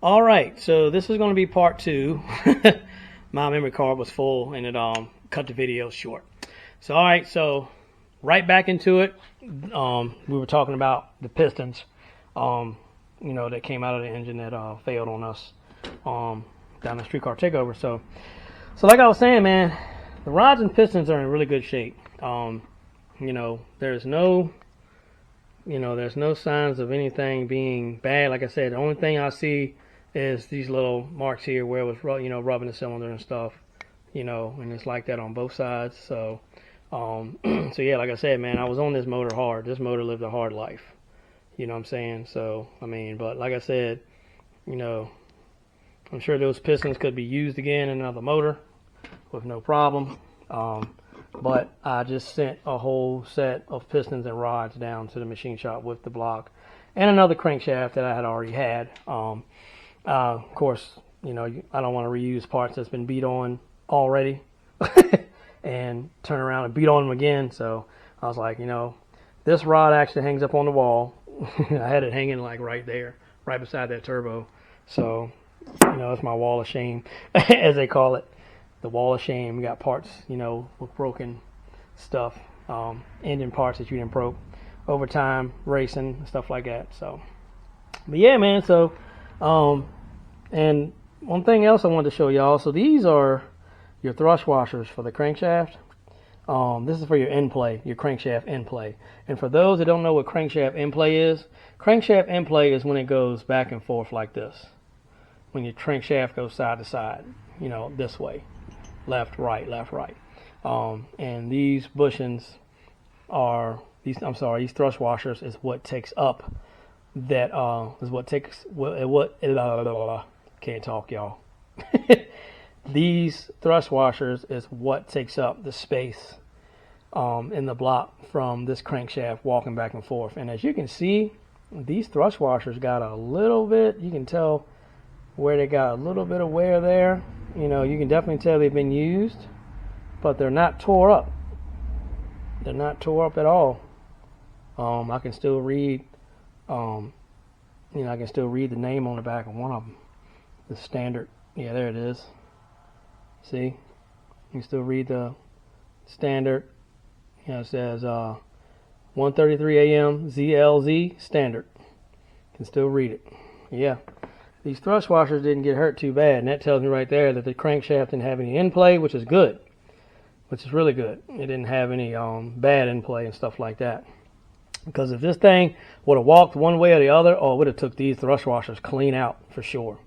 All right, so this is going to be part two. My memory card was full and it cut the video short. So all right, so right back into it. We were talking about the pistons, that came out of the engine that failed on us down the streetcar takeover. So like I was saying, man, the rods and pistons are in really good shape. There's no signs of anything being bad. Like I said, the only thing I see is these little marks here where it was, rubbing the cylinder and stuff, and it's like that on both sides. So, so yeah, like I said, man, I was on this motor hard. This motor lived a hard life. You know what I'm saying? So, but like I said, I'm sure those pistons could be used again in another motor with no problem. But I just sent a whole set of pistons and rods down to the machine shop with the block and another crankshaft that I had already had. Of course, I don't want to reuse parts that's been beat on already and turn around and beat on them again. So I was like, this rod actually hangs up on the wall. I had it hanging like right there, right beside that turbo. So, it's my wall of shame, as they call it. The wall of shame. We got parts, with broken stuff, engine parts that you didn't broke over time, racing, stuff like that. So, but yeah, man. So, and one thing else I wanted to show y'all. So these are your thrust washers for the crankshaft. This is for your end play, your crankshaft end play. And for those that don't know what crankshaft end play is when it goes back and forth like this. When your crankshaft goes side to side, this way, left, right, left, right. And these bushings these thrust washers is what takes up that, can't talk, y'all. These thrust washers is what takes up the space in the block from this crankshaft walking back and forth. And as you can see, these thrust washers got a little bit, you can tell where they got a little bit of wear there. You can definitely tell they've been used, but they're not tore up. They're not tore up at all. I can still read, I can still read the name on the back of one of them. The standard, yeah, there it is. See, you can still read the standard. It says 1:33 a.m. ZLZ standard. You can still read it. Yeah. These thrust washers didn't get hurt too bad, and that tells me right there that the crankshaft didn't have any in play, which is good, which is really good. It didn't have any bad in play and stuff like that. Because if this thing would have walked one way or the other, it would have took these thrust washers clean out for sure.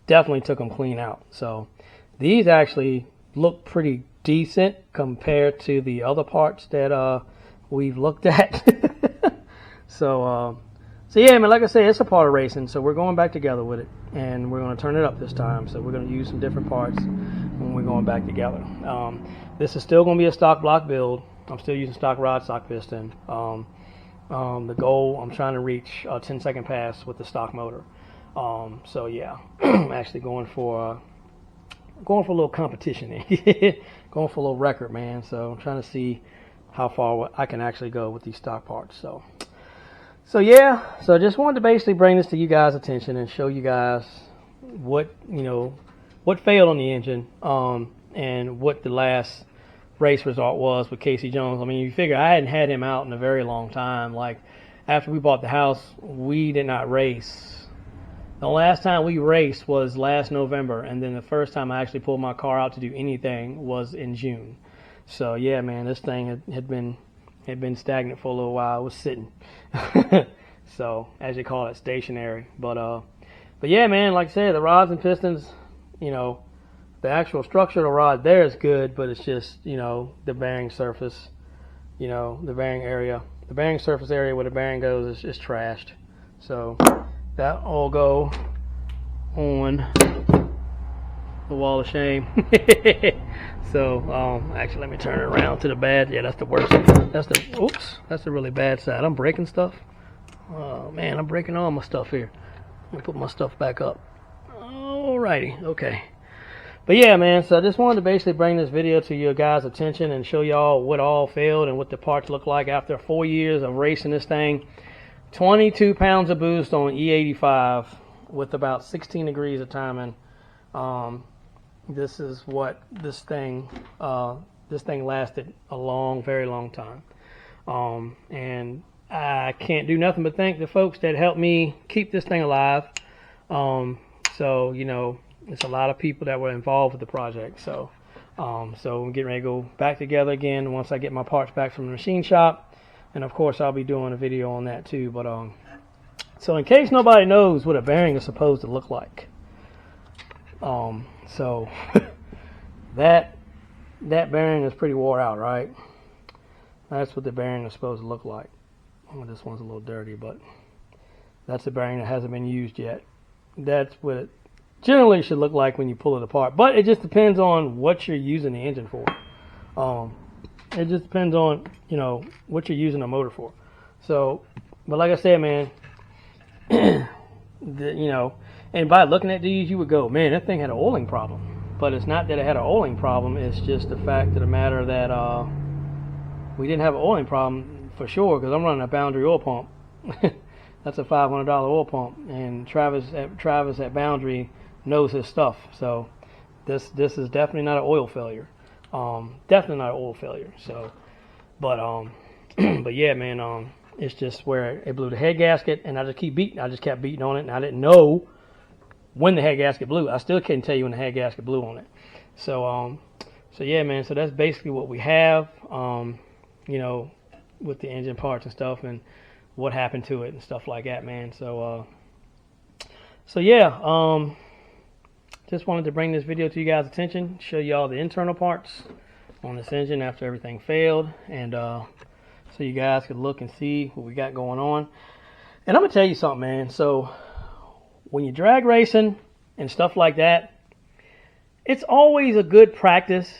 Definitely took them clean out. So these actually look pretty decent compared to the other parts that we've looked at. So yeah, man, like I say, it's a part of racing, so we're going back together with it, and we're going to turn it up this time, so we're going to use some different parts when we're going back together. This is still going to be a stock block build. I'm still using stock rod, stock piston. The goal, I'm trying to reach a 10-second pass with the stock motor. So yeah, I'm actually going for a little competition, going for a little record, man. So I'm trying to see how far I can actually go with these stock parts. So yeah, so I just wanted to basically bring this to you guys' attention and show you guys what failed on the engine, and what the last race result was with Casey Jones. You figure I hadn't had him out in a very long time. Like, after we bought the house, we did not race. The last time we raced was last November, and then the first time I actually pulled my car out to do anything was in June. So yeah, man, this thing had been stagnant for a little while. It was sitting. So, as you call it, stationary. But yeah, man, like I said, the rods and pistons, the actual structure of the rod there is good, but it's just, the bearing surface, the bearing area. The bearing surface area where the bearing goes is trashed. So that all go on the wall of shame. So, actually, let me turn it around to the bad. Yeah, that's the worst. That's the really bad side. I'm breaking stuff. Oh, man, I'm breaking all my stuff here. Let me put my stuff back up. Alrighty, okay. But yeah, man, so I just wanted to basically bring this video to your guys' attention and show y'all what all failed and what the parts look like after 4 years of racing this thing. 22 pounds of boost on E85. with about 16 degrees of timing. This is what this thing lasted a long, very long time. And I can't do nothing but thank the folks that helped me keep this thing alive. So, you know, it's a lot of people that were involved with the project. So we're getting ready to go back together again once I get my parts back from the machine shop. And of course, I'll be doing a video on that too. But so in case nobody knows what a bearing is supposed to look like, so that bearing is pretty wore out, right? That's what the bearing is supposed to look like. Oh, this one's a little dirty, but that's the bearing that hasn't been used yet. That's what it generally should look like when you pull it apart. But it just depends on what you're using the engine for. It just depends on, you know, what you're using the motor for. So, but like I said, man, you know, and by looking at these, you would go, man, that thing had an oiling problem. But it's not that it had an oiling problem. It's just the fact of the matter that we didn't have an oiling problem for sure, because I'm running a Boundary oil pump. That's a $500 oil pump, and Travis at Boundary knows his stuff. So this is definitely not an oil failure. Definitely not an oil failure. So, but but yeah, man, it's just where it blew the head gasket, and I just kept beating on it, and I didn't know when the head gasket blew. I still can't tell you when the head gasket blew on it. So so yeah, man. So that's basically what we have. You know, with the engine parts and stuff, and what happened to it and stuff like that, man. So so yeah, just wanted to bring this video to you guys' attention, show you all the internal parts on this engine after everything failed, and so you guys could look and see what we got going on. And I'm gonna tell you something, man. So when you're drag racing and stuff like that, it's always a good practice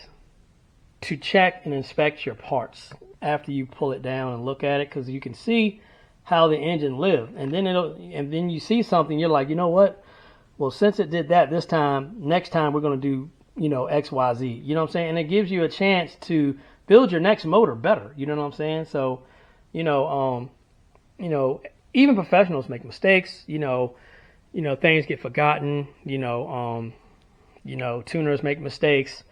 to check and inspect your parts after you pull it down and look at it, because you can see how the engine lived, and then you see something, you're like, you know what? Well, since it did that this time, next time we're going to do, you know, X, Y, Z. You know what I'm saying? And it gives you a chance to build your next motor better. You know what I'm saying? So, you know, even professionals make mistakes. You know, things get forgotten. You know, tuners make mistakes.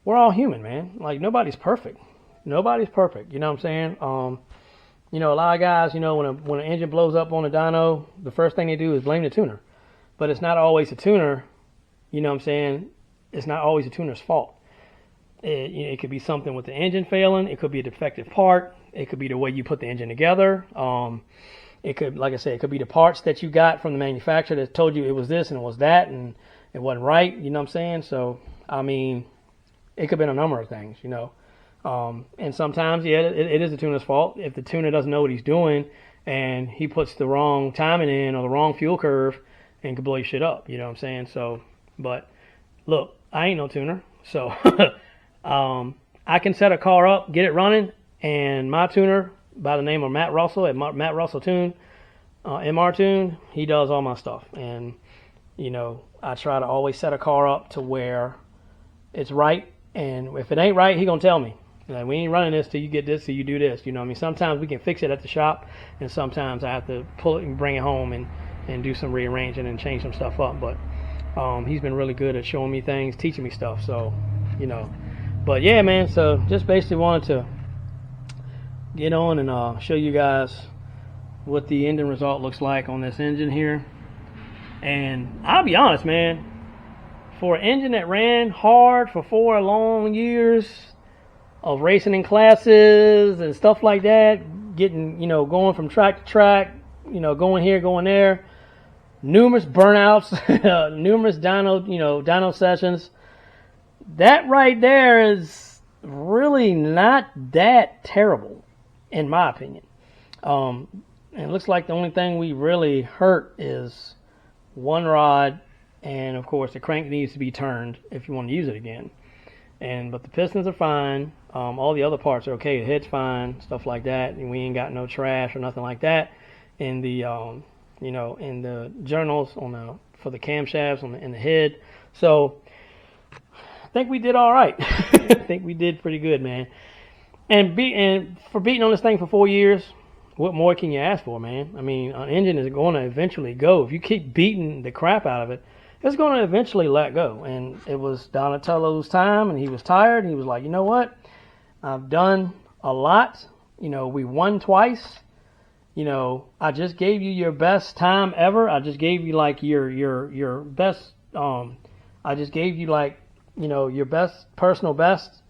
We're all human, man. Like, nobody's perfect. Nobody's perfect. You know what I'm saying? You know, a lot of guys, you know, when an engine blows up on a dyno, the first thing they do is blame the tuner. But it's not always the tuner. You know what I'm saying? It's not always the tuner's fault. It could be something with the engine failing. It could be a defective part. It could be the way you put the engine together. It could, like I said, it could be the parts that you got from the manufacturer that told you it was this and it was that and it wasn't right. You know what I'm saying? So, I mean, it could have been a number of things, you know. And sometimes, yeah, it is the tuner's fault. If the tuner doesn't know what he's doing and he puts the wrong timing in or the wrong fuel curve, and can blow your shit up, you know what I'm saying? So, but look, I ain't no tuner, so I can set a car up, get it running, and my tuner by the name of Matt Russell at Matt Russell Tune, MR Tune, he does all my stuff. And, you know, I try to always set a car up to where it's right, and if it ain't right, he gonna tell me. Like, we ain't running this till you get this, till you do this. You know what I mean? Sometimes we can fix it at the shop, and sometimes I have to pull it and bring it home and do some rearranging and change some stuff up. But he's been really good at showing me things, teaching me stuff. So, you know. But yeah, man, so just basically wanted to get on and show you guys what the ending result looks like on this engine here. And I'll be honest, man, for an engine that ran hard for 4 long years of racing in classes and stuff like that, getting, you know, going from track to track, you know, going here, going there, numerous burnouts, numerous dyno sessions. That right there is really not that terrible, in my opinion. And it looks like the only thing we really hurt is one rod, and of course the crank needs to be turned if you want to use it again. But the pistons are fine. All the other parts are okay. The head's fine, stuff like that. And we ain't got no trash or nothing like that in the in the journals for the camshafts in the head. So I think we did all right. I think we did pretty good, man. And for beating on this thing for 4 years what more can you ask for, man? I mean, an engine is going to eventually go. If you keep beating the crap out of it, it's going to eventually let go. And it was Donatello's time, and he was tired, and he was like, you know what? I've done a lot. You know, we won twice. You know, I just gave you your best time ever. I just gave you like your best. I just gave you like, you know, your best personal best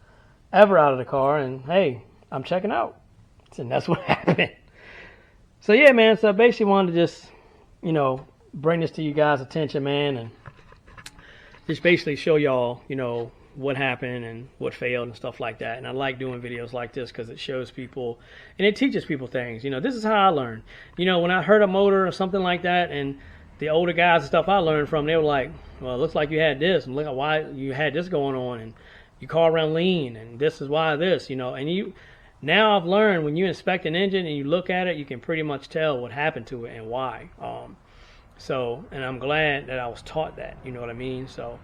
ever out of the car. And hey, I'm checking out. And that's what happened. So yeah, man. So I basically wanted to just, you know, bring this to you guys' attention, man, and just basically show y'all, you know, what happened and what failed and stuff like that. And I like doing videos like this because it shows people and it teaches people things. You know, this is how I learned. You know, when I heard a motor or something like that, and the older guys and stuff I learned from, they were like, well, it looks like you had this, and look at why you had this going on, and your car ran lean, and this is why this, you know. And you, now I've learned, when you inspect an engine and you look at it, you can pretty much tell what happened to it and why. So, and I'm glad that I was taught that, you know what I mean? So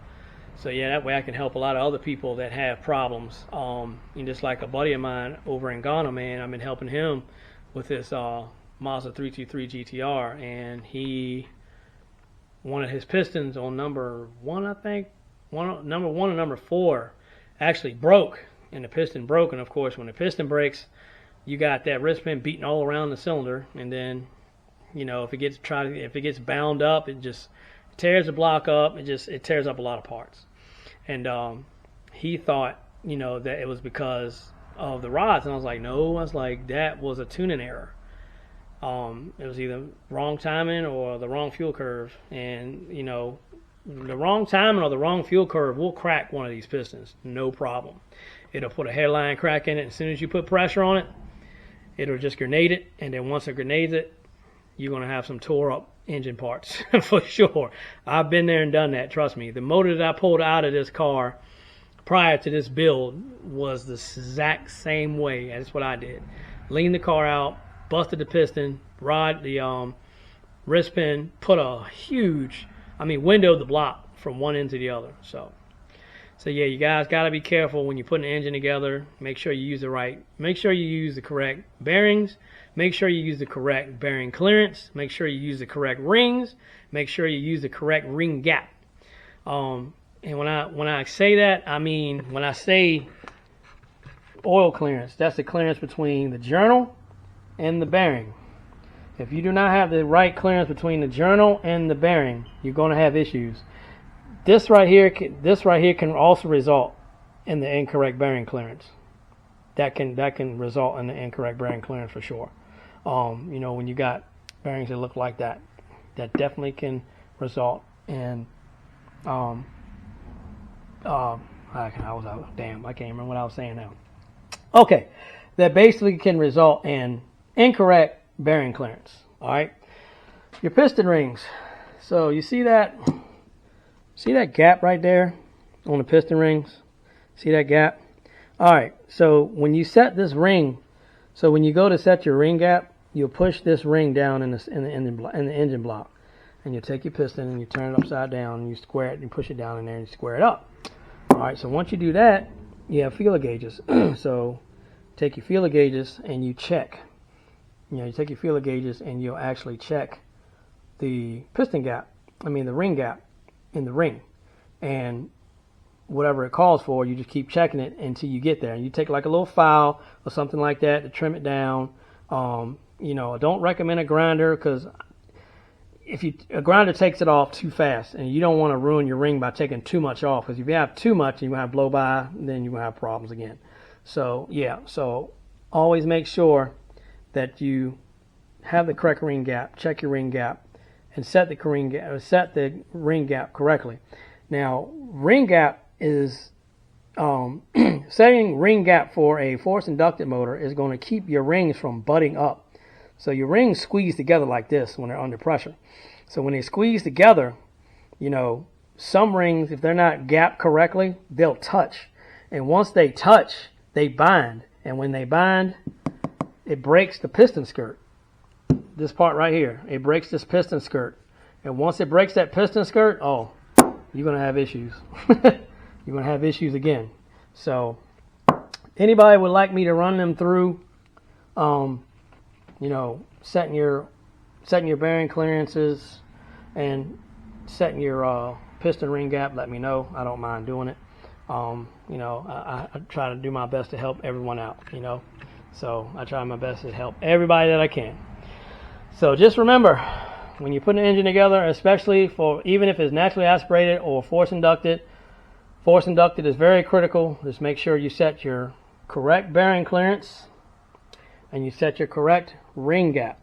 yeah, that way I can help a lot of other people that have problems. And just like a buddy of mine over in Ghana, man, I've been helping him with this Mazda 323 GTR, and he, one of his pistons on number 1, I think, number 1 and number 4 actually broke, and the piston broke. And of course, when the piston breaks, you got that wrist pin beating all around the cylinder, and then, you know, if it gets bound up, it just tears the block up. It tears up a lot of parts. And he thought, you know, that it was because of the rods, and I was like, no. I was like, that was a tuning error. It was either wrong timing or the wrong fuel curve, and you know, the wrong timing or the wrong fuel curve will crack one of these pistons, no problem. It'll put a hairline crack in it. As soon as you put pressure on it, it'll just grenade it, and then once it grenades it, you're going to have some tore up engine parts for sure. I've been there and done that, trust me. The motor that I pulled out of this car prior to this build was the exact same way. That's what I did. Leaned the car out, busted the piston, the wrist pin, put a huge, windowed the block from one end to the other. So yeah, you guys got to be careful when you're putting an engine together. Make sure you use the correct bearings. Make sure you use the correct bearing clearance. Make sure you use the correct rings. Make sure you use the correct ring gap. And when I say that, I mean, when I say oil clearance, that's the clearance between the journal and the bearing. If you do not have the right clearance between the journal and the bearing, you're going to have issues. This right here can also result in the incorrect bearing clearance. That can result in the incorrect bearing clearance for sure. You know, when you got bearings that look like that, that definitely can result in I can't remember what I was saying now. Okay, that basically can result in incorrect bearing clearance. All right, your piston rings. So you see that gap right there on the piston rings? See that gap? All right. So when you set this ring, so when you go to set your ring gap, you'll push this ring down in the engine block, and you take your piston and you turn it upside down and you square it and you push it down in there and you square it up. All right. So once you do that, you have feeler gauges. So take your feeler gauges and you check. You know, you take your feeler gauges and you'll actually check the piston gap. The ring gap in the ring, and whatever it calls for, you just keep checking it until you get there. And you take like a little file or something like that to trim it down. You know, I don't recommend a grinder, because a grinder takes it off too fast, and you don't want to ruin your ring by taking too much off, because if you have too much, you're going to have blow by, then you're going to have problems again. So yeah, so always make sure that you have the correct ring gap, check your ring gap, and set the ring gap correctly. Now, ring gap is setting ring gap for a force inducted motor is going to keep your rings from butting up. So your rings squeeze together like this when they're under pressure. So when they squeeze together, you know, some rings, if they're not gapped correctly, they'll touch. And once they touch, they bind. And when they bind, it breaks the piston skirt. This part right here, it breaks this piston skirt. And once it breaks that piston skirt, oh, you're going to have issues. You're going to have issues again. So anybody would like me to run them through you know, setting your bearing clearances and setting your piston ring gap, let me know. I don't mind doing it. You know, I try to do my best to help everyone out, you know. So I try my best to help everybody that I can. So just remember, when you put an engine together, especially for even if it's naturally aspirated or force inducted is very critical. Just make sure you set your correct bearing clearance and you set your correct ring gap.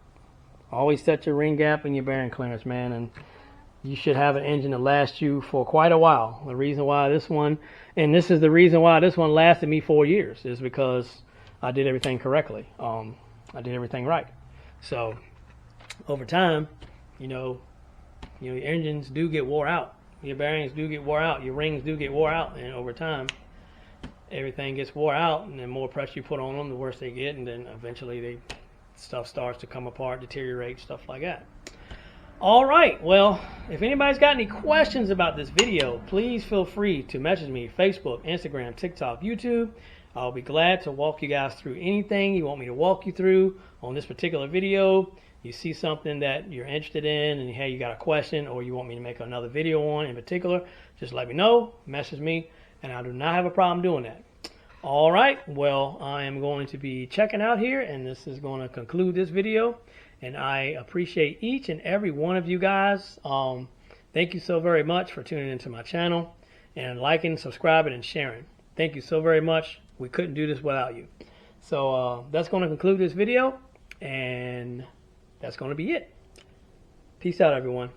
Always set your ring gap and your bearing clearance, man, and you should have an engine that lasts you for quite a while. The reason why this one, and this is the reason why this one lasted me 4 years, is because I did everything correctly. I did everything right. So over time, you know, your engines do get wore out. Your bearings do get wore out. Your rings do get wore out. And over time, everything gets wore out. And the more pressure you put on them, the worse they get. And then eventually stuff starts to come apart, deteriorate, stuff like that. All right. Well, if anybody's got any questions about this video, please feel free to message me. Facebook, Instagram, TikTok, YouTube. I'll be glad to walk you guys through anything you want me to walk you through on this particular video. You see something that you're interested in and hey, you got a question or you want me to make another video on in particular, just let me know, message me, and I do not have a problem doing that. All right, well, I am going to be checking out here, and this is going to conclude this video, and I appreciate each and every one of you guys. Thank you so very much for tuning into my channel and liking, subscribing, and sharing. Thank you so very much. We couldn't do this without you. So that's going to conclude this video, and that's going to be it. Peace out, everyone.